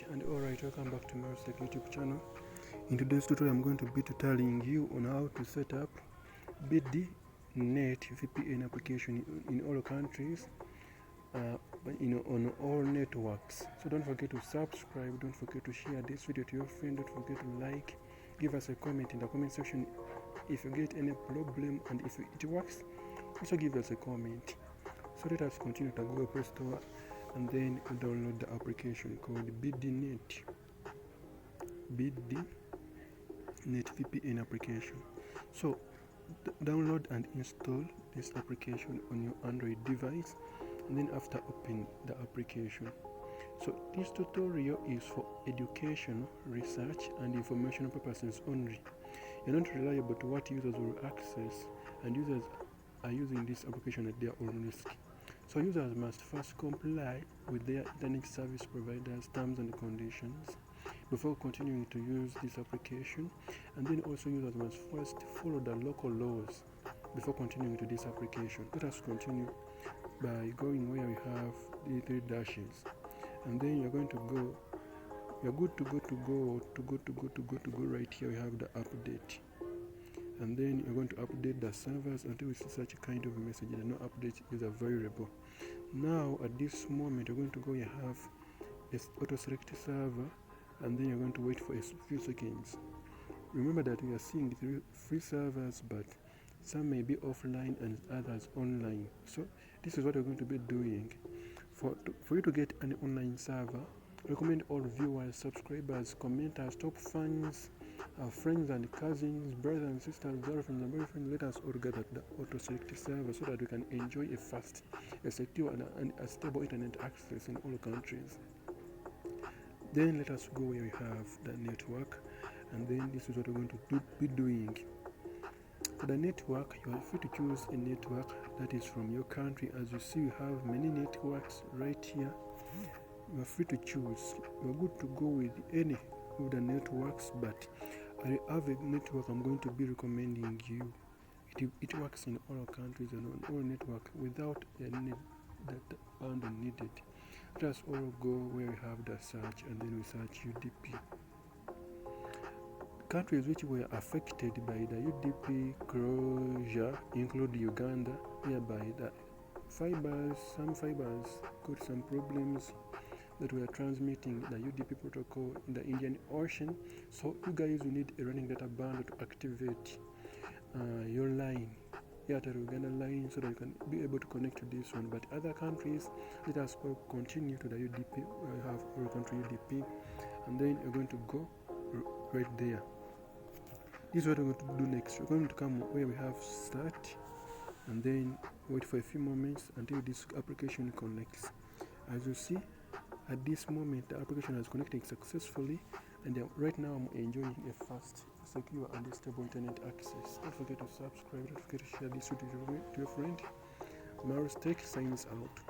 And alright, welcome back to my YouTube channel. In today's tutorial I'm going to be telling you on how to set up BD NET VPN application in all countries, on all networks. So don't forget to subscribe, don't forget to share this video to your friend, don't forget to like, give us a comment in the comment section if you get any problem, and if it works, also give us a comment. So let us continue to Google Play Store and then download the application called BD NET VPN application. So download and install this application on your Android device, and then after open the application. So this tutorial is for education, research and informational purposes only. You're not reliable to what users will access, and users are using this application at their own risk. So users must first comply with their internet service providers' terms and conditions before continuing to use this application, and then also users must first follow the local laws before continuing to this application. Let us continue by going where we have the three dashes, and then you're good to go right here. We have the update, and then you're going to update the servers until we see such a kind of message that no update is available. Now at this moment you're going to go, you have this auto select server, and then you're going to wait for a few seconds. Remember that we are seeing free servers, but some may be offline and others online. So this is what we're going to be doing. For you to get an online server, recommend all viewers, subscribers, commenters, top fans, friends and cousins, brothers and sisters, girlfriends and boyfriends. Let us all gather the auto select server so that we can enjoy a fast, a secure and a stable internet access in all countries. Then let us go where we have the network, and then this is what we're going to be doing. For the network, you are free to choose a network that is from your country. As you see, we have many networks right here. You are free to choose. You are good to go with any of the networks, but I have a network I'm going to be recommending you. It works in all countries and on all networks without any data bundle needed. Let us all go where we have the search, and then we search UDP. Countries which were affected by the UDP closure include Uganda, whereby some fibers got some problems that were transmitting the UDP protocol in the Indian Ocean. So you guys will need a running data bundle to activate your line, the Uganda line, so that you can be able to connect to this one. But other countries, let us all continue to the UDP. We have all country UDP, and then you're going to go right there. This is what we're going to do next. We're going to come where we have start, and then wait for a few moments until this application connects. As you see, at this moment the application has connected successfully, and right now I'm enjoying a fast, secure and stable internet access. Don't forget to subscribe, don't forget to share this video to your friend. Maros Tech signs out.